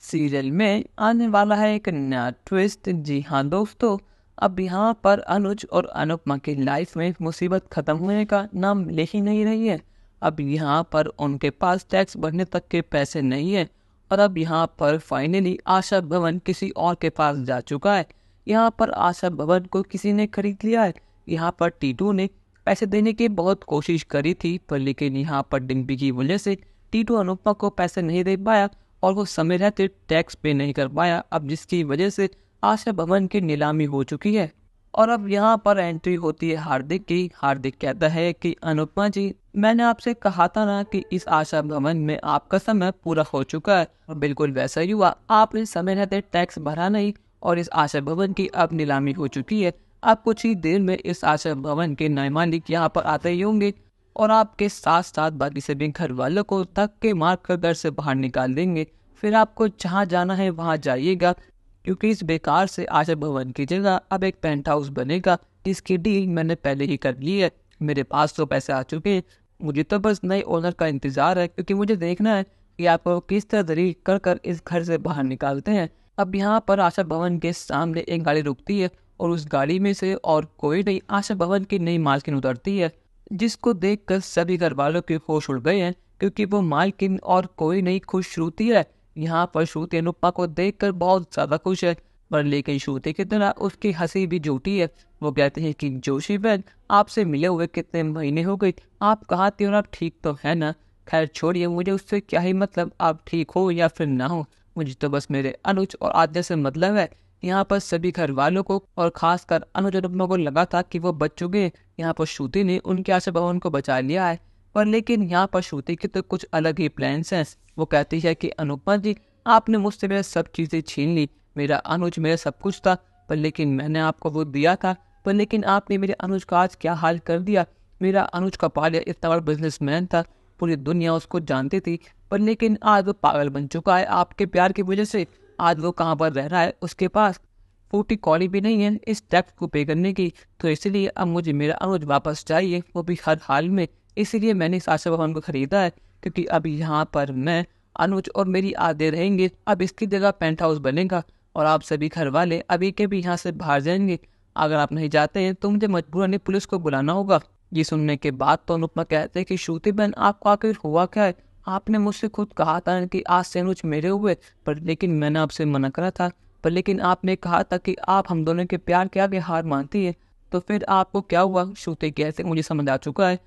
Serial में आने वाला है एक नया ट्विस्ट। जी हाँ दोस्तों, अब यहाँ पर अनुज और अनुपमा की लाइफ में मुसीबत खत्म होने का नाम ले ही नहीं रही है। अब यहाँ पर उनके पास टैक्स भरने तक के पैसे नहीं है और अब यहाँ पर फाइनली आशा भवन किसी और के पास जा चुका है। यहाँ पर आशा भवन को किसी ने खरीद लिया है। यहाँ पर टीटू ने पैसे देने की बहुत कोशिश करी थी, पर लेकिन यहाँ पर डिम्पी की वजह से टीटू अनुपमा को पैसे नहीं दे पाया और वो समय रहते टैक्स पे नहीं कर पाया, अब जिसकी वजह से आशा भवन की नीलामी हो चुकी है। और अब यहाँ पर एंट्री होती है हार्दिक की। हार्दिक कहता है कि अनुपमा जी, मैंने आपसे कहा था ना कि इस आशा भवन में आपका समय पूरा हो चुका है, और बिल्कुल वैसा ही हुआ। आपने समय रहते टैक्स भरा नहीं और इस आशा भवन की अब नीलामी हो चुकी है। अब कुछ ही देर में इस आशा भवन के नए मालिक यहाँ पर आते ही होंगे और आपके साथ साथ बाकी सभी घर वालों को थक के मार कर घर से बाहर निकाल देंगे। फिर आपको जहाँ जाना है वहाँ जाइएगा, क्योंकि इस बेकार से आशा भवन की जगह अब एक पेंट हाउस बनेगा, जिसकी डील मैंने पहले ही कर ली है। मेरे पास तो पैसे आ चुके हैं, मुझे तो बस नए ओनर का इंतजार है, क्योंकि मुझे देखना है कि आपको किस तरह दलील कर कर इस घर से बाहर निकालते हैं। अब यहाँ पर आशा भवन के सामने एक गाड़ी रुकती है और उस गाड़ी में से और कोई नहीं, आशा भवन की नई मालकिन उतरती है, जिसको देखकर सभी घर वालों के होश उड़ गए हैं, क्योंकि वो मालकिन और कोई नहीं, खुश श्रुति है। यहाँ पर श्रुति अनुपमा को देखकर बहुत ज्यादा खुश है, पर लेकिन श्रुति की तरह उसकी हंसी भी झूठी है। वो कहते हैं कि जोशी बहन, आपसे मिले हुए कितने महीने हो गए, आप कहाँ थे और आप ठीक तो है ना। खैर छोड़िए, मुझे उससे क्या ही मतलब, आप ठीक हो या फिर ना हो, मुझे तो बस मेरे अनुज और आद्या से मतलब है। यहाँ पर सभी घर वालों को और खासकर अनुज अनुपमा को लगा था कि वो बच चुके हैं। यहाँ पर श्रुति ने उनके आशा भवन को बचा लिया है, पर लेकिन यहाँ पर श्रुति के तो कुछ अलग ही प्लान्स हैं। वो कहती है कि अनुपमा जी, आपने मुझसे मेरा सब चीज़ें छीन ली, मेरा अनुज मेरा सब कुछ था, पर लेकिन मैंने आपको वो दिया था, पर लेकिन आपने मेरे अनुज का आज क्या हाल कर दिया। मेरा अनुज का पालिया इतना बड़ा बिजनेसमैन था, पूरी दुनिया उसको जानती थी, पर लेकिन आज वो पागल बन चुका है आपके प्यार की वजह से। आज वो कहाँ पर रह रहा है, उसके पास फूटी कौड़ी भी नहीं है इस टैक्स को पे करने की, तो इसलिए अब मुझे मेरा अनुज वापस चाहिए, वो भी हर हाल में। इसीलिए मैंने इस आशा भवन को खरीदा है, क्योंकि अब यहाँ पर मैं, अनुज और मेरी आधे रहेंगे। अब इसकी जगह पेंट हाउस बनेगा और आप सभी घर वाले अभी के भी यहाँ से बाहर जाएंगे। अगर आप नहीं जाते हैं तो मुझे मजबूरन पुलिस को बुलाना होगा। ये सुनने के बाद तो अनुपमा कहते हैं कि श्रुति बहन, आपको आखिर हुआ क्या है। आपने मुझसे खुद कहा था कि आज से अनुज मेरे हुए, पर लेकिन मैंने आपसे मना करा था, पर लेकिन आपने कहा था कि आप हम दोनों के प्यार के आगे हार मानती है, तो फिर आपको क्या हुआ। श्रुति कहते, मुझे समझ आ चुका है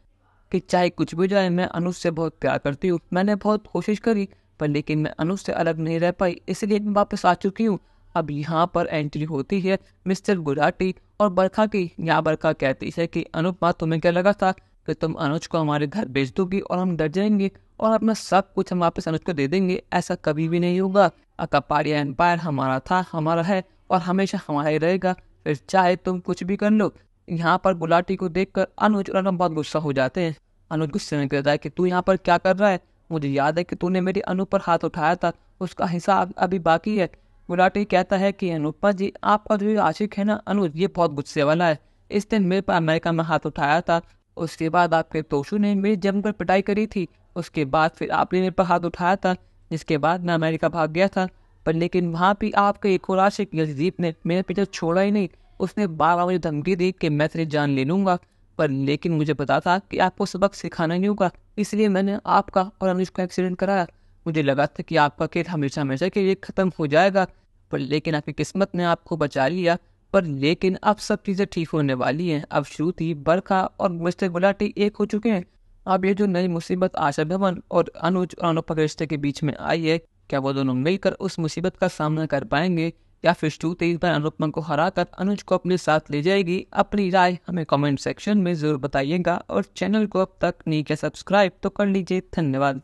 कि चाहे कुछ भी जाए, मैं अनुज से बहुत प्यार करती हूँ। मैंने बहुत कोशिश करी, पर लेकिन मैं अनुज से अलग नहीं रह पाई, इसलिए मैं वापस आ चुकी हूँ। अब यहाँ पर एंट्री होती है मिस्टर गुलाटी और बरखा की। यहाँ बरखा कहती है कि अनुपमा, तुम्हें क्या लगा था कि तुम अनुज को हमारे घर भेज दोगी और हम डर जाएंगे और अपना सब कुछ हम वापस अनुज को दे देंगे। ऐसा कभी भी नहीं होगा। अकापारिया एम्पायर हमारा था, हमारा है और हमेशा हमारा ही रहेगा, फिर चाहे तुम कुछ भी कर लो। यहाँ पर गुलाटी को देखकर अनुज और अनुपमा बहुत गुस्सा हो जाते हैं। अनुज गुस्से में कहता है कि तू यहाँ पर क्या कर रहा है, मुझे याद है कि तूने मेरी अनु पर हाथ उठाया था, उसका हिसाब अभी बाकी है। गुलाटी कहता है कि अनुपमा जी, आपका जो आशिक है ना अनुज, ये बहुत गुस्से वाला है। इस दिन मेरे पर अमेरिका में हाथ उठाया था, उसके बाद आपके तोशु ने मेरी जमकर पिटाई करी थी, उसके बाद फिर आपने मेरे पर हाथ उठाया था, जिसके बाद मैं अमेरिका भाग गया था। पर लेकिन वहाँ भी आपके एक और आशिक यजीब ने मेरे पीछे छोड़ा ही नहीं, उसने बार मुझे धमकी दी कि मैं तेरी जान ले लूँगा, पर लेकिन मुझे पता था कि आपको सबक सिखाना नहीं होगा, इसलिए मैंने आपका और अनुज का एक्सीडेंट कराया। मुझे लगा था कि आपका केस हमेशा हमेशा के लिए ख़त्म हो जाएगा, पर लेकिन आपकी किस्मत ने आपको बचा लिया। पर लेकिन अब सब चीज़ें ठीक होने वाली हैं। अब श्रुति, बरखा और मिस्टर गुलाटी एक हो चुके हैं। अब ये जो नई मुसीबत आशा भवन और अनुज और अनुपमा के रिश्ते के बीच में आई है, क्या वो दोनों मिलकर उस मुसीबत का सामना कर पाएंगे, या फिर श्रुति इस बार अनुपमा को हराकर अनुज को अपने साथ ले जाएगी। अपनी राय हमें कमेंट सेक्शन में ज़रूर बताइएगा और चैनल को अब तक नहीं किया सब्सक्राइब तो कर लीजिए। धन्यवाद।